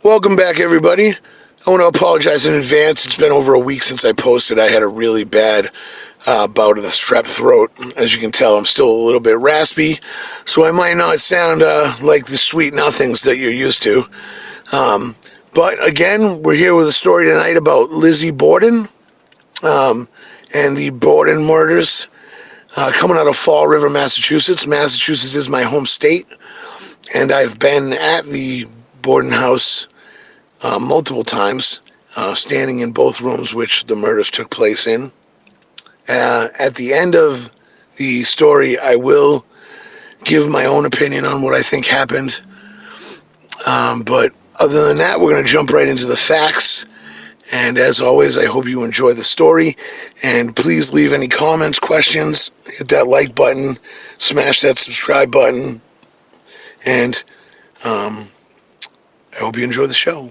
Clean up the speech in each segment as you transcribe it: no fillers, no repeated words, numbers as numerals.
Welcome back, everybody. I want to apologize in advance. It's been over a week since I posted. I had a really bad bout of the strep throat. As you can tell, I'm still a little bit raspy, so I might not sound like the sweet nothings that you're used to. But again, we're here with a story tonight about Lizzie Borden and the Borden murders coming out of Fall River, Massachusetts. Massachusetts is my home state, and I've been at the Borden house multiple times, standing in both rooms which the murders took place in. At the end of the story, I will give my own opinion on what I think happened. But other than that, we're going to jump right into the facts. And as always, I hope you enjoy the story. And please leave any comments, questions, hit that like button, smash that subscribe button. And I hope you enjoy the show.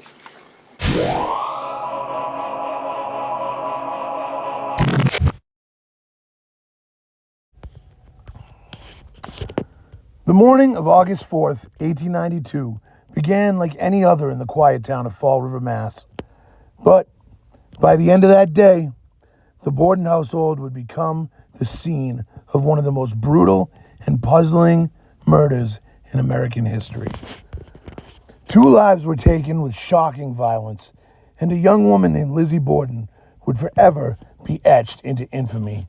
The morning of August 4th, 1892, began like any other in the quiet town of Fall River, Mass. But by the end of that day, the Borden household would become the scene of one of the most brutal and puzzling murders in American history. 2 lives were taken with shocking violence, and a young woman named Lizzie Borden would forever be etched into infamy.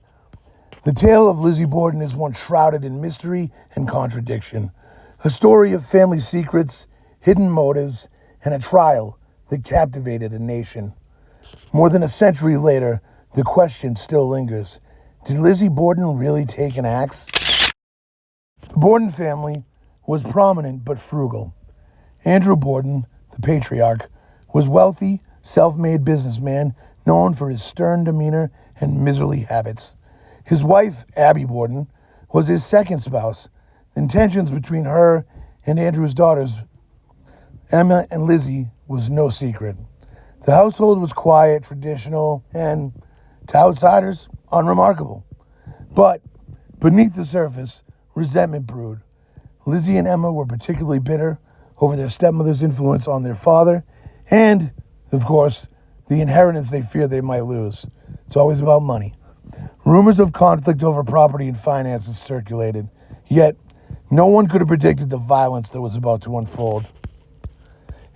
The tale of Lizzie Borden is one shrouded in mystery and contradiction, a story of family secrets, hidden motives, and a trial that captivated a nation. More than a century later, the question still lingers. Did Lizzie Borden really take an axe? The Borden family was prominent but frugal. Andrew Borden, the patriarch, was wealthy, self-made businessman known for his stern demeanor and miserly habits. His wife, Abby Borden, was his second spouse. The tensions between her and Andrew's daughters, Emma and Lizzie, was no secret. The household was quiet, traditional, and, to outsiders, unremarkable. But beneath the surface, resentment brewed. Lizzie and Emma were particularly bitter over their stepmother's influence on their father and, of course, the inheritance they feared they might lose. It's always about money. Rumors of conflict over property and finances circulated, yet no one could have predicted the violence that was about to unfold.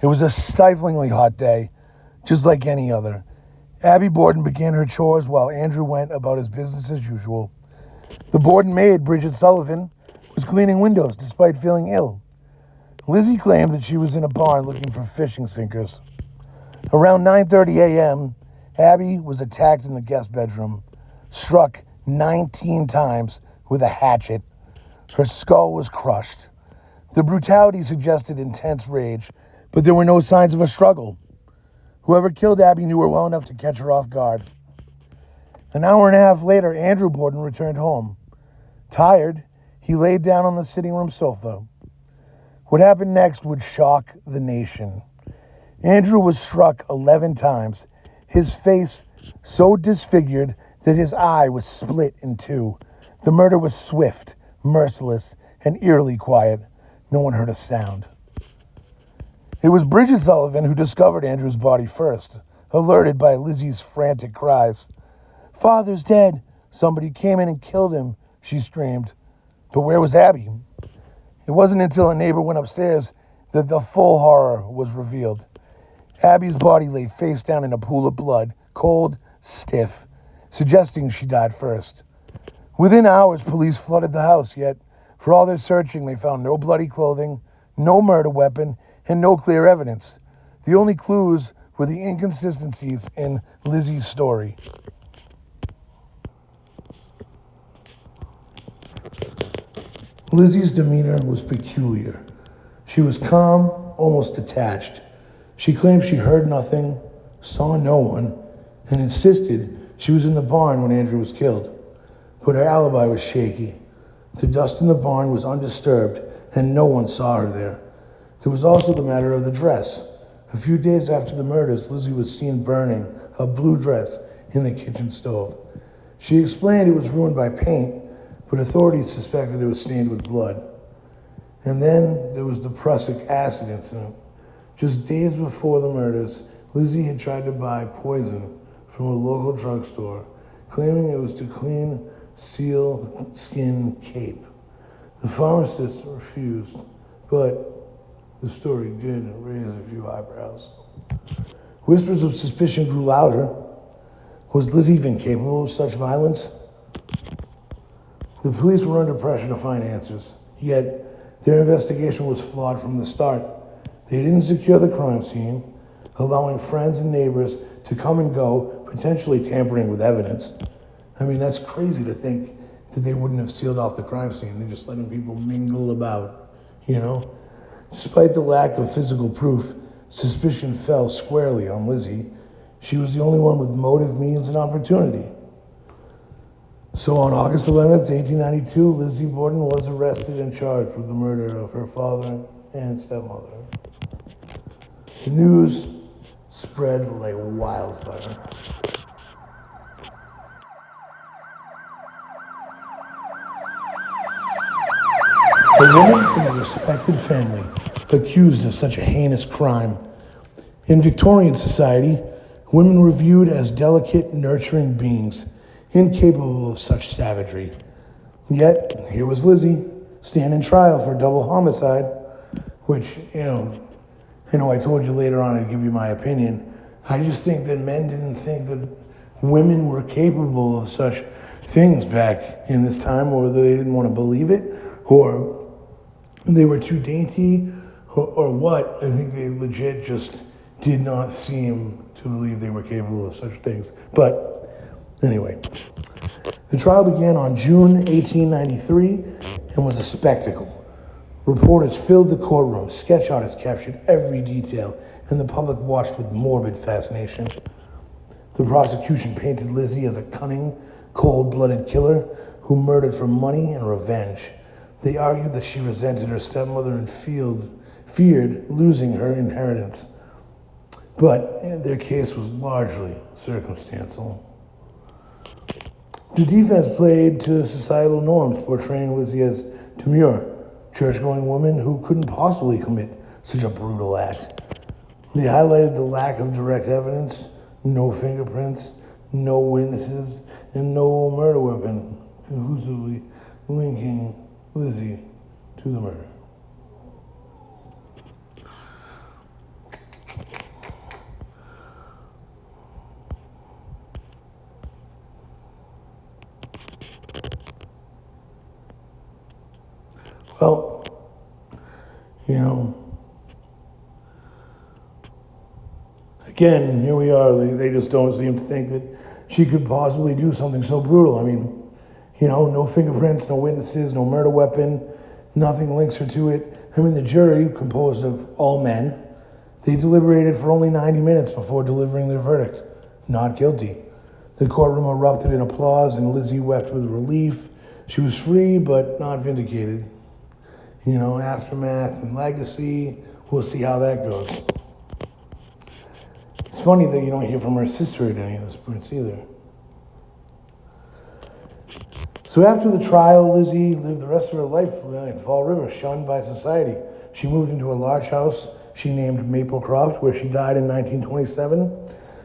It was a stiflingly hot day, just like any other. Abby Borden began her chores while Andrew went about his business as usual. The Borden maid, Bridget Sullivan, was cleaning windows despite feeling ill. Lizzie claimed that she was in a barn looking for fishing sinkers. Around 9:30 a.m., Abby was attacked in the guest bedroom, struck 19 times with a hatchet. Her skull was crushed. The brutality suggested intense rage, but there were no signs of a struggle. Whoever killed Abby knew her well enough to catch her off guard. An hour and a half later, Andrew Borden returned home. Tired, he laid down on the sitting room sofa. What happened next would shock the nation. Andrew was struck 11 times, his face so disfigured that his eye was split in 2. The murder was swift, merciless, and eerily quiet. No one heard a sound. It was Bridget Sullivan who discovered Andrew's body first, alerted by Lizzie's frantic cries. "Father's dead. Somebody came in and killed him," she screamed. But where was Abby? It wasn't until a neighbor went upstairs that the full horror was revealed. Abby's body lay face down in a pool of blood, cold, stiff, suggesting she died first. Within hours, police flooded the house, yet for all their searching, they found no bloody clothing, no murder weapon, and no clear evidence. The only clues were the inconsistencies in Lizzie's story. Lizzie's demeanor was peculiar. She was calm, almost detached. She claimed she heard nothing, saw no one, and insisted she was in the barn when Andrew was killed. But her alibi was shaky. The dust in the barn was undisturbed, and no one saw her there. There was also the matter of the dress. A few days after the murders, Lizzie was seen burning a blue dress in the kitchen stove. She explained it was ruined by paint, but authorities suspected it was stained with blood. And then there was the prussic acid incident. Just days before the murders, Lizzie had tried to buy poison from a local drugstore, claiming it was to clean seal skin cape. The pharmacist refused, but the story did raise a few eyebrows. Whispers of suspicion grew louder. Was Lizzie even capable of such violence? The police were under pressure to find answers, yet their investigation was flawed from the start. They didn't secure the crime scene, allowing friends and neighbors to come and go, potentially tampering with evidence. I mean, that's crazy to think that they wouldn't have sealed off the crime scene. They're just letting people mingle about, you know? Despite the lack of physical proof, suspicion fell squarely on Lizzie. She was the only one with motive, means, and opportunity. So on August 11th, 1892, Lizzie Borden was arrested and charged with the murder of her father and stepmother. The news spread like wildfire. A woman from a respected family accused of such a heinous crime. In Victorian society, women were viewed as delicate, nurturing beings, incapable of such savagery. Yet, here was Lizzie, standing trial for double homicide, which, I know I told you later on I'd give you my opinion. I just think that men didn't think that women were capable of such things back in this time, or they didn't want to believe it, or they were too dainty, or what. I think they legit just did not seem to believe they were capable of such things. But anyway, the trial began on June 1893 and was a spectacle. Reporters filled the courtroom, sketch artists captured every detail, and the public watched with morbid fascination. The prosecution painted Lizzie as a cunning, cold-blooded killer who murdered for money and revenge. They argued that she resented her stepmother and feared losing her inheritance. But their case was largely circumstantial. The defense played to societal norms, portraying Lizzie as demure, church-going woman who couldn't possibly commit such a brutal act. They highlighted the lack of direct evidence, no fingerprints, no witnesses, and no murder weapon, conclusively linking Lizzie to the murder. Well, again, here we are. They just don't seem to think that she could possibly do something so brutal. I mean, no fingerprints, no witnesses, no murder weapon, nothing links her to it. I mean, the jury, composed of all men, they deliberated for only 90 minutes before delivering their verdict. Not guilty. The courtroom erupted in applause and Lizzie wept with relief. She was free, but not vindicated. Aftermath and legacy, we'll see how that goes. It's funny that you don't hear from her sister at any of this points either. So after the trial, Lizzie lived the rest of her life in Fall River, shunned by society. She moved into a large house she named Maplecroft, where she died in 1927.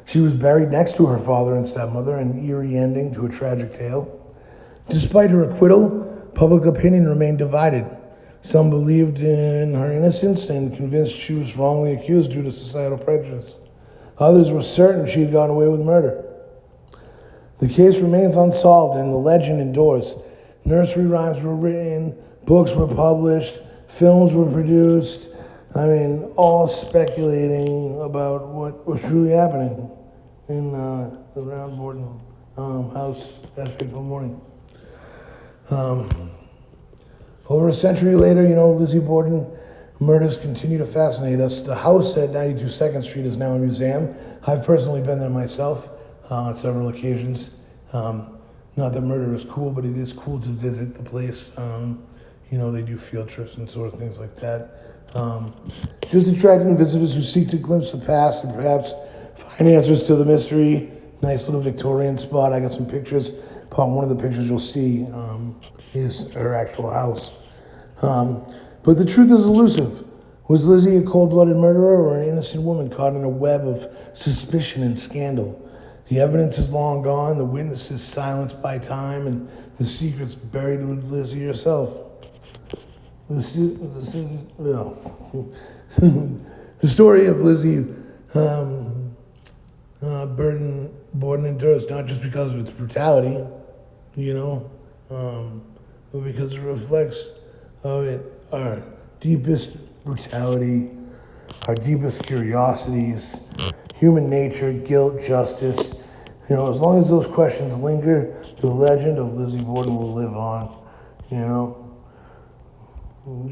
She was buried next to her father and stepmother, an eerie ending to a tragic tale. Despite her acquittal, public opinion remained divided. Some believed in her innocence and convinced she was wrongly accused due to societal prejudice. Others were certain she had gotten away with murder. The case remains unsolved and the legend endures. Nursery rhymes were written, books were published, films were produced. All speculating about what was truly happening in the Round Borden house that fateful morning. Over a century later, Lizzie Borden murders continue to fascinate us. The house at 92 2nd Street is now a museum. I've personally been there myself on several occasions. Not that murder is cool, but it is cool to visit the place. They do field trips and sort of things like that. Just attracting visitors who seek to glimpse the past and perhaps find answers to the mystery. Nice little Victorian spot. I got some pictures. One of the pictures you'll see is her actual house. But the truth is elusive. Was Lizzie a cold-blooded murderer or an innocent woman caught in a web of suspicion and scandal? The evidence is long gone, the witnesses silenced by time, and the secrets buried with Lizzie herself. The story of Lizzie Borden endures not just because of its brutality, but because it reflects our deepest brutality, our deepest curiosities, human nature, guilt, justice. As long as those questions linger, the legend of Lizzie Borden will live on. The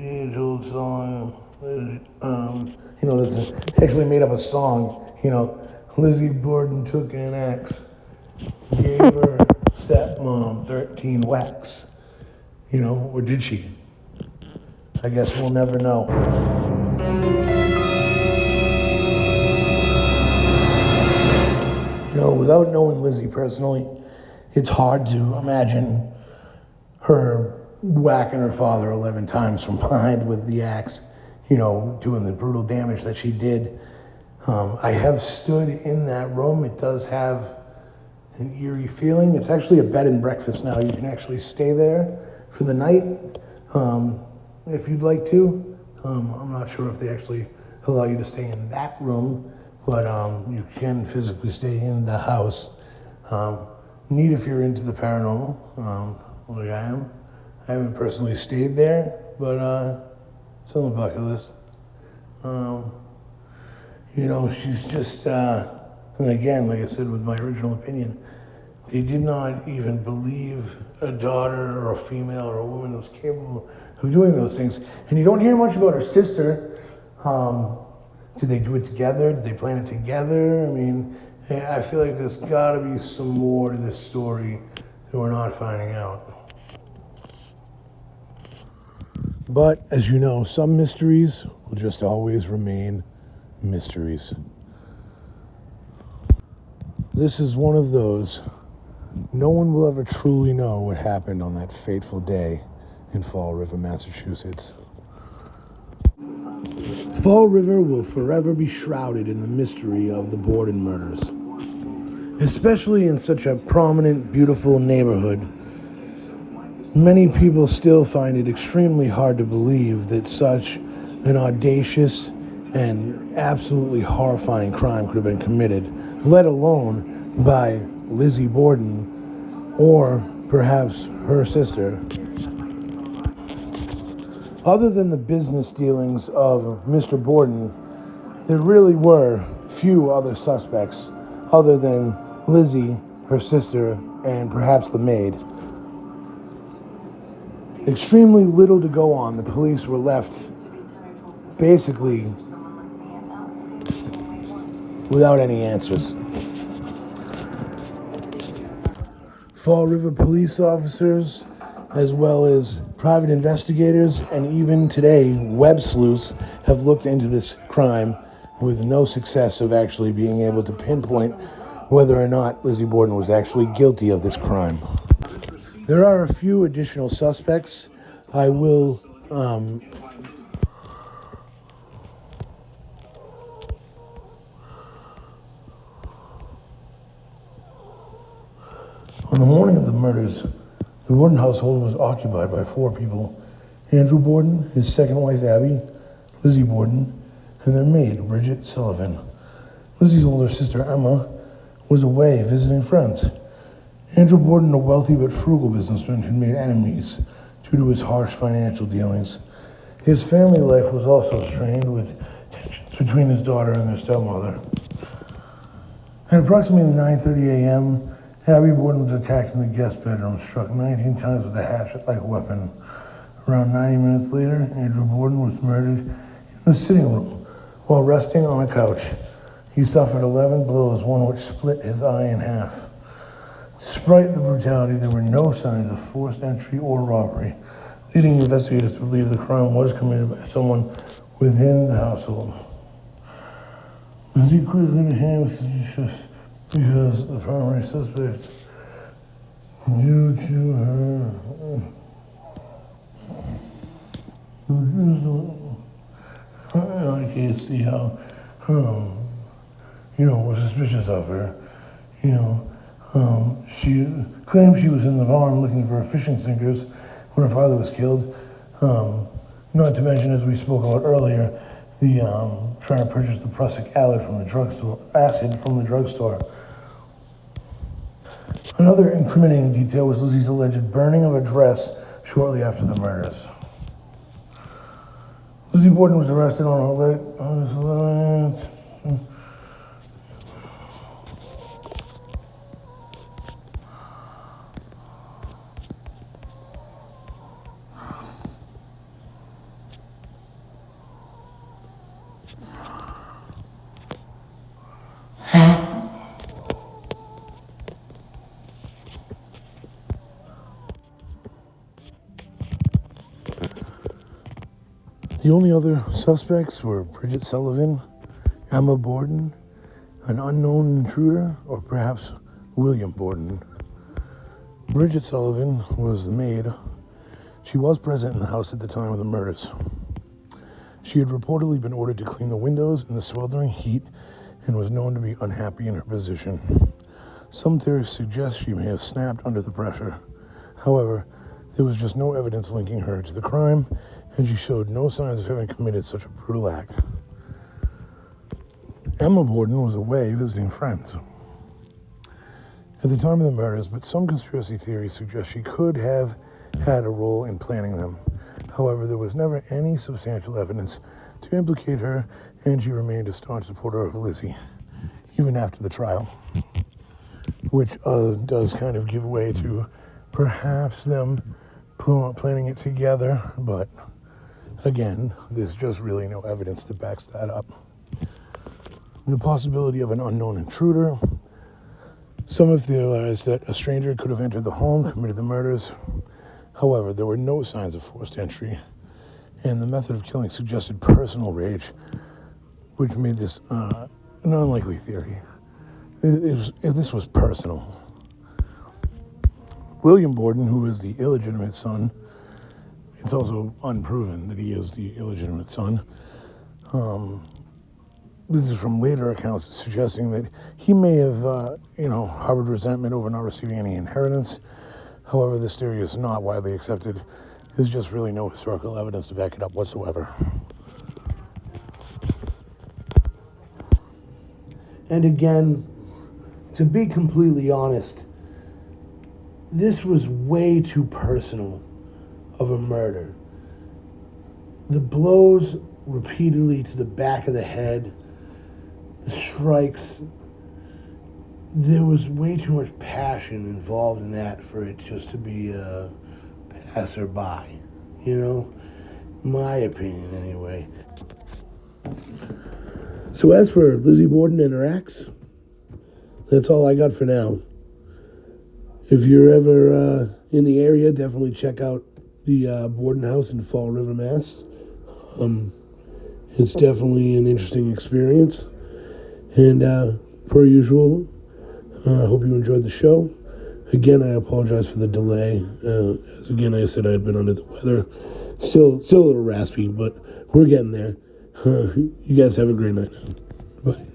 age-old song. This actually made up a song. Lizzie Borden took an axe, gave her stepmom 13 whacks. Or did she? I guess we'll never know. Without knowing Lizzie personally, it's hard to imagine her whacking her father 11 times from behind with the axe, doing the brutal damage that she did. I have stood in that room. It does have an eerie feeling. It's actually a bed and breakfast now. You can actually stay there for the night if you'd like to. I'm not sure if they actually allow you to stay in that room, but you can physically stay in the house. Neat if you're into the paranormal, like I am. I haven't personally stayed there, but it's on the bucket list. She's just, and again, like I said, with my original opinion, they did not even believe a daughter or a female or a woman was capable of doing those things. And you don't hear much about her sister. Did they do it together? Did they plan it together? I feel like there's got to be some more to this story that we're not finding out. But, as you know, some mysteries will just always remain mysteries. This is one of those. No one will ever truly know what happened on that fateful day in Fall River, Massachusetts. Fall River will forever be shrouded in the mystery of the Borden murders. Especially in such a prominent, beautiful neighborhood, many people still find it extremely hard to believe that such an audacious and absolutely horrifying crime could have been committed, let alone by Lizzie Borden or perhaps her sister. Other than the business dealings of Mr. Borden, there really were few other suspects other than Lizzie, her sister, and perhaps the maid. Extremely little to go on. The police were left basically without any answers. Fall River police officers, as well as private investigators, and even today, web sleuths have looked into this crime with no success of actually being able to pinpoint whether or not Lizzie Borden was actually guilty of this crime. There are a few additional suspects. I will on the morning of the murders, the Borden household was occupied by 4 people: Andrew Borden, his second wife Abby, Lizzie Borden, and their maid Bridget Sullivan. Lizzie's older sister Emma was away visiting friends. Andrew Borden, a wealthy but frugal businessman, had made enemies due to his harsh financial dealings. His family life was also strained with tensions between his daughter and their stepmother. At approximately 9:30 a.m., Abby Borden was attacked in the guest bedroom, struck 19 times with a hatchet-like weapon. Around 90 minutes later, Andrew Borden was murdered in the sitting room while resting on a couch. He suffered 11 blows, one which split his eye in half. Despite the brutality, there were no signs of forced entry or robbery, leading investigators to believe the crime was committed by someone within the household. As he quickly became suspicious because the primary suspect, due to her I can't see how, was suspicious of her. She claimed she was in the barn looking for fishing sinkers when her father was killed. Not to mention, as we spoke about earlier, the trying to purchase the prussic acid from the drugstore. Another incriminating detail was Lizzie's alleged burning of a dress shortly after the murders. Lizzie Borden was arrested on August 11th. The only other suspects were Bridget Sullivan, Abby Borden, an unknown intruder, or perhaps William Borden. Bridget Sullivan was the maid. She was present in the house at the time of the murders. She had reportedly been ordered to clean the windows in the sweltering heat and was known to be unhappy in her position. Some theories suggest she may have snapped under the pressure. However, there was just no evidence linking her to the crime, and she showed no signs of having committed such a brutal act. Abby Borden was away visiting friends at the time of the murders, but some conspiracy theories suggest she could have had a role in planning them. However, there was never any substantial evidence to implicate her, and she remained a staunch supporter of Lizzie, even after the trial, which does kind of give way to perhaps them planning it together, but again, there's just really no evidence that backs that up. The possibility of an unknown intruder. Some have theorized that a stranger could have entered the home, committed the murders. However, there were no signs of forced entry, and the method of killing suggested personal rage, which made this an unlikely theory. This was personal. William Borden, who is the illegitimate son, it's also unproven that he is the illegitimate son. This is from later accounts suggesting that he may have, harbored resentment over not receiving any inheritance. However, this theory is not widely accepted. There's just really no historical evidence to back it up whatsoever. And again, to be completely honest, this was way too personal of a murder. The blows repeatedly to the back of the head, the strikes, there was way too much passion involved in that for it just to be a passerby, my opinion anyway. So as for Lizzie Borden and her acts, that's all I got for now. If you're ever in the area, definitely check out the Borden House in Fall River, Mass. It's definitely an interesting experience. And per usual, I hope you enjoyed the show. Again, I apologize for the delay. As again, I said I had been under the weather. Still a little raspy, but we're getting there. You guys have a great night now. Bye.